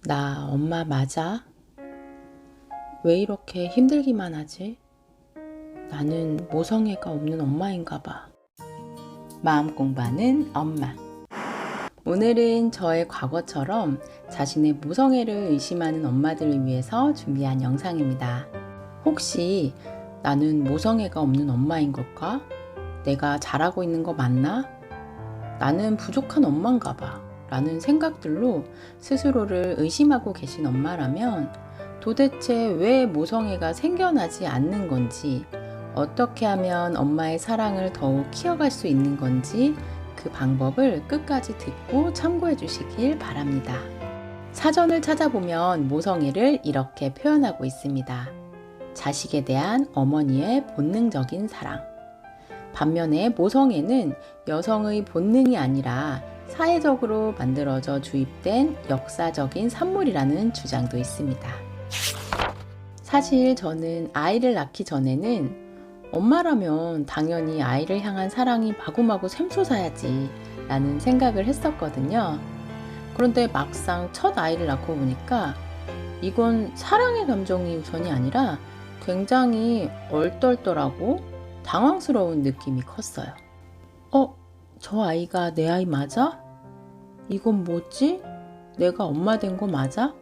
나 엄마 맞아? 왜 이렇게 힘들기만 하지? 나는 모성애가 없는 엄마인가 봐. 마음 공부하는 엄마. 오늘은 저의 과거처럼 자신의 모성애를 의심하는 엄마들을 위해서 준비한 영상입니다. 혹시 나는 모성애가 없는 엄마인 걸까? 내가 잘하고 있는 거 맞나? 나는 부족한 엄마인가 봐. 라는 생각들로 스스로를 의심하고 계신 엄마라면 도대체 왜 모성애가 생겨나지 않는 건지, 어떻게 하면 엄마의 사랑을 더욱 키워갈 수 있는 건지 그 방법을 끝까지 듣고 참고해 주시길 바랍니다. 사전을 찾아보면 모성애를 이렇게 표현하고 있습니다. 자식에 대한 어머니의 본능적인 사랑. 반면에 모성애는 여성의 본능이 아니라 사회적으로 만들어져 주입된 역사적인 산물이라는 주장도 있습니다. 사실 저는 아이를 낳기 전에는 엄마라면 당연히 아이를 향한 사랑이 마구마구 샘솟아야지 라는 생각을 했었거든요. 그런데 막상 첫 아이를 낳고 보니까 이건 사랑의 감정이 우선이 아니라 굉장히 얼떨떨하고 당황스러운 느낌이 컸어요. 저 아이가 내 아이 맞아? 이건 뭐지? 내가 엄마 된 거 맞아?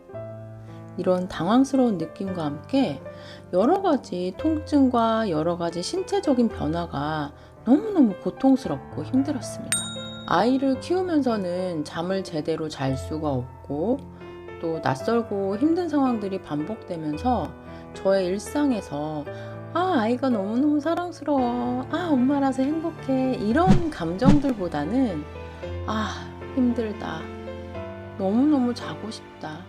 이런 당황스러운 느낌과 함께 여러 가지 통증과 여러 가지 신체적인 변화가 너무너무 고통스럽고 힘들었습니다. 아이를 키우면서는 잠을 제대로 잘 수가 없고 또 낯설고 힘든 상황들이 반복되면서 저의 일상에서 아이가 너무너무 사랑스러워, 엄마라서 행복해, 이런 감정들보다는 힘들다, 너무너무 자고 싶다,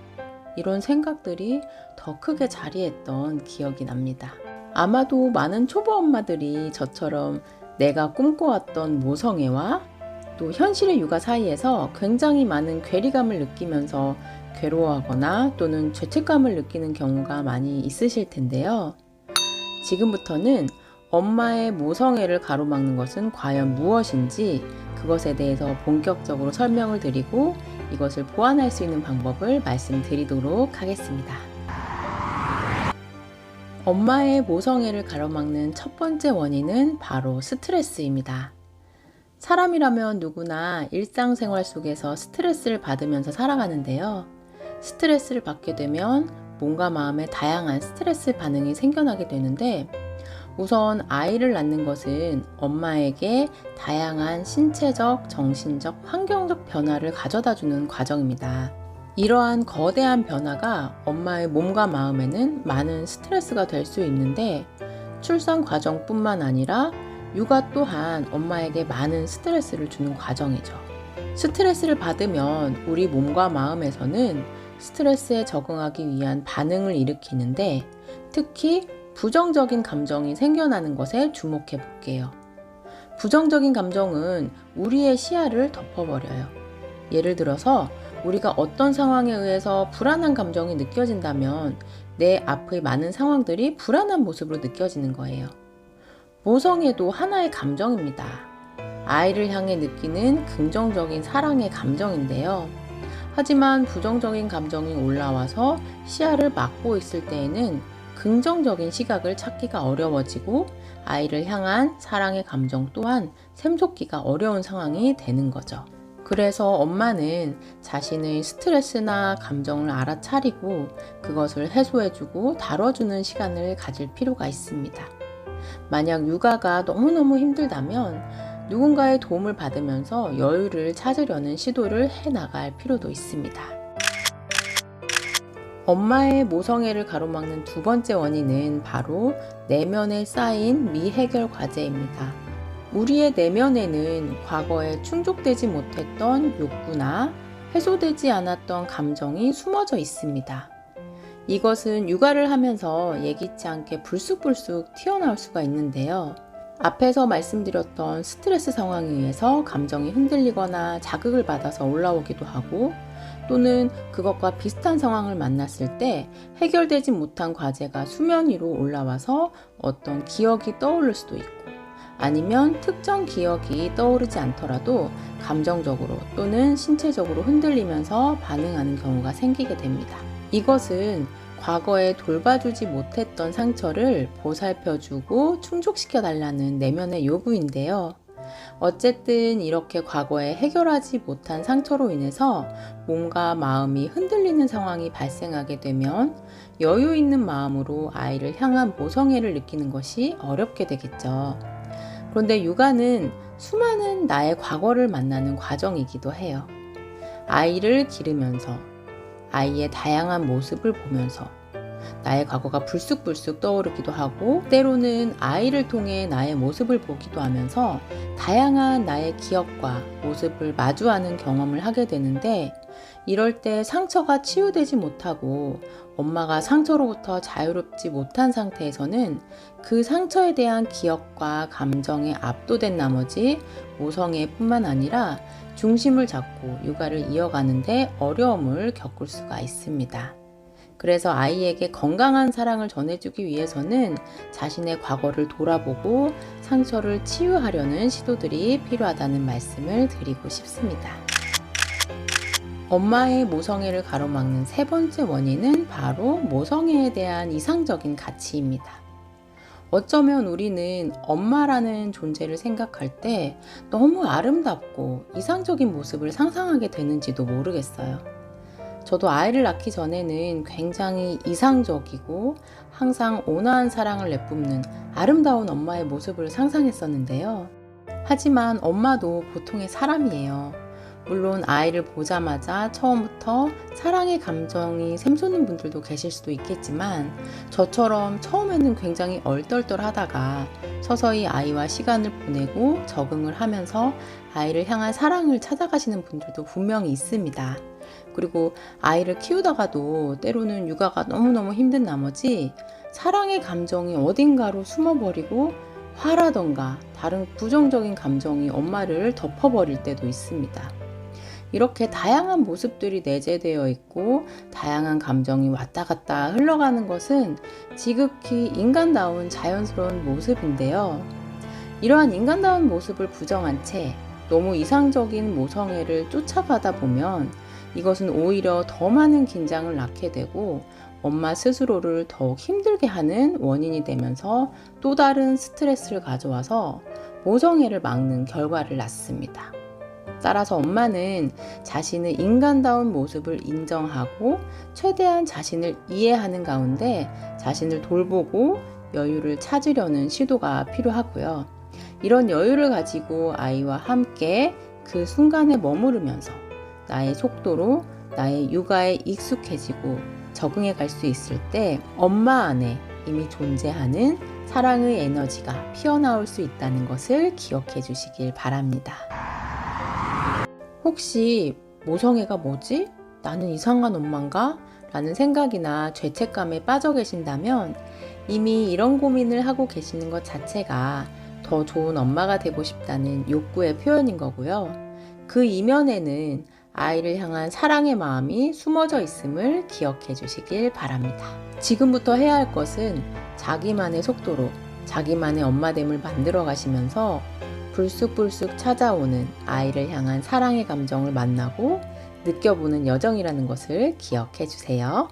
이런 생각들이 더 크게 자리했던 기억이 납니다. 아마도 많은 초보 엄마들이 저처럼 내가 꿈꿔왔던 모성애와 또 현실의 육아 사이에서 굉장히 많은 괴리감을 느끼면서 괴로워하거나 또는 죄책감을 느끼는 경우가 많이 있으실 텐데요. 지금부터는 엄마의 모성애를 가로막는 것은 과연 무엇인지 그것에 대해서 본격적으로 설명을 드리고 이것을 보완할 수 있는 방법을 말씀드리도록 하겠습니다. 엄마의 모성애를 가로막는 첫 번째 원인은 바로 스트레스입니다. 사람이라면 누구나 일상생활 속에서 스트레스를 받으면서 살아가는데요. 스트레스를 받게 되면 몸과 마음에 다양한 스트레스 반응이 생겨나게 되는데, 우선 아이를 낳는 것은 엄마에게 다양한 신체적, 정신적, 환경적 변화를 가져다주는 과정입니다. 이러한 거대한 변화가 엄마의 몸과 마음에는 많은 스트레스가 될 수 있는데, 출산 과정뿐만 아니라 육아 또한 엄마에게 많은 스트레스를 주는 과정이죠. 스트레스를 받으면 우리 몸과 마음에서는 스트레스에 적응하기 위한 반응을 일으키는데, 특히 부정적인 감정이 생겨나는 것에 주목해 볼게요. 부정적인 감정은 우리의 시야를 덮어버려요. 예를 들어서 우리가 어떤 상황에 의해서 불안한 감정이 느껴진다면 내 앞의 많은 상황들이 불안한 모습으로 느껴지는 거예요. 모성애도 하나의 감정입니다. 아이를 향해 느끼는 긍정적인 사랑의 감정인데요. 하지만 부정적인 감정이 올라와서 시야를 막고 있을 때에는 긍정적인 시각을 찾기가 어려워지고 아이를 향한 사랑의 감정 또한 샘솟기가 어려운 상황이 되는 거죠. 그래서 엄마는 자신의 스트레스나 감정을 알아차리고 그것을 해소해주고 다뤄주는 시간을 가질 필요가 있습니다. 만약 육아가 너무너무 힘들다면 누군가의 도움을 받으면서 여유를 찾으려는 시도를 해나갈 필요도 있습니다. 엄마의 모성애를 가로막는 두 번째 원인은 바로 내면에 쌓인 미해결 과제입니다. 우리의 내면에는 과거에 충족되지 못했던 욕구나 해소되지 않았던 감정이 숨어져 있습니다. 이것은 육아를 하면서 예기치 않게 불쑥불쑥 튀어나올 수가 있는데요. 앞에서 말씀드렸던 스트레스 상황에 의해서 감정이 흔들리거나 자극을 받아서 올라오기도 하고, 또는 그것과 비슷한 상황을 만났을 때 해결되지 못한 과제가 수면 위로 올라와서 어떤 기억이 떠오를 수도 있고, 아니면 특정 기억이 떠오르지 않더라도 감정적으로 또는 신체적으로 흔들리면서 반응하는 경우가 생기게 됩니다. 이것은 과거에 돌봐주지 못했던 상처를 보살펴주고 충족시켜 달라는 내면의 요구인데요. 어쨌든 이렇게 과거에 해결하지 못한 상처로 인해서 몸과 마음이 흔들리는 상황이 발생하게 되면 여유 있는 마음으로 아이를 향한 모성애를 느끼는 것이 어렵게 되겠죠. 그런데 육아는 수많은 나의 과거를 만나는 과정이기도 해요. 아이를 기르면서 아이의 다양한 모습을 보면서 나의 과거가 불쑥불쑥 떠오르기도 하고, 때로는 아이를 통해 나의 모습을 보기도 하면서 다양한 나의 기억과 모습을 마주하는 경험을 하게 되는데, 이럴 때 상처가 치유되지 못하고 엄마가 상처로부터 자유롭지 못한 상태에서는 그 상처에 대한 기억과 감정에 압도된 나머지 모성애뿐만 아니라 중심을 잡고 육아를 이어가는데 어려움을 겪을 수가 있습니다. 그래서 아이에게 건강한 사랑을 전해주기 위해서는 자신의 과거를 돌아보고 상처를 치유하려는 시도들이 필요하다는 말씀을 드리고 싶습니다. 엄마의 모성애를 가로막는 세 번째 원인은 바로 모성애에 대한 이상적인 가치입니다. 어쩌면 우리는 엄마라는 존재를 생각할 때 너무 아름답고 이상적인 모습을 상상하게 되는지도 모르겠어요. 저도 아이를 낳기 전에는 굉장히 이상적이고 항상 온화한 사랑을 내뿜는 아름다운 엄마의 모습을 상상했었는데요. 하지만 엄마도 보통의 사람이에요. 물론 아이를 보자마자 처음부터 사랑의 감정이 샘솟는 분들도 계실 수도 있겠지만, 저처럼 처음에는 굉장히 얼떨떨하다가 서서히 아이와 시간을 보내고 적응을 하면서 아이를 향한 사랑을 찾아가시는 분들도 분명히 있습니다. 그리고 아이를 키우다가도 때로는 육아가 너무너무 힘든 나머지 사랑의 감정이 어딘가로 숨어버리고 화라던가 다른 부정적인 감정이 엄마를 덮어버릴 때도 있습니다. 이렇게 다양한 모습들이 내재되어 있고 다양한 감정이 왔다 갔다 흘러가는 것은 지극히 인간다운 자연스러운 모습인데요. 이러한 인간다운 모습을 부정한 채 너무 이상적인 모성애를 쫓아가다 보면 이것은 오히려 더 많은 긴장을 낳게 되고 엄마 스스로를 더욱 힘들게 하는 원인이 되면서 또 다른 스트레스를 가져와서 모성애를 막는 결과를 낳습니다. 따라서 엄마는 자신의 인간다운 모습을 인정하고 최대한 자신을 이해하는 가운데 자신을 돌보고 여유를 찾으려는 시도가 필요하고요. 이런 여유를 가지고 아이와 함께 그 순간에 머무르면서 나의 속도로 나의 육아에 익숙해지고 적응해 갈 수 있을 때 엄마 안에 이미 존재하는 사랑의 에너지가 피어나올 수 있다는 것을 기억해 주시길 바랍니다. 혹시 모성애가 뭐지? 나는 이상한 엄마인가? 라는 생각이나 죄책감에 빠져 계신다면 이미 이런 고민을 하고 계시는 것 자체가 더 좋은 엄마가 되고 싶다는 욕구의 표현인 거고요. 그 이면에는 아이를 향한 사랑의 마음이 숨어져 있음을 기억해 주시길 바랍니다. 지금부터 해야 할 것은 자기만의 속도로 자기만의 엄마됨을 만들어 가시면서 불쑥불쑥 찾아오는 아이를 향한 사랑의 감정을 만나고 느껴보는 여정이라는 것을 기억해 주세요.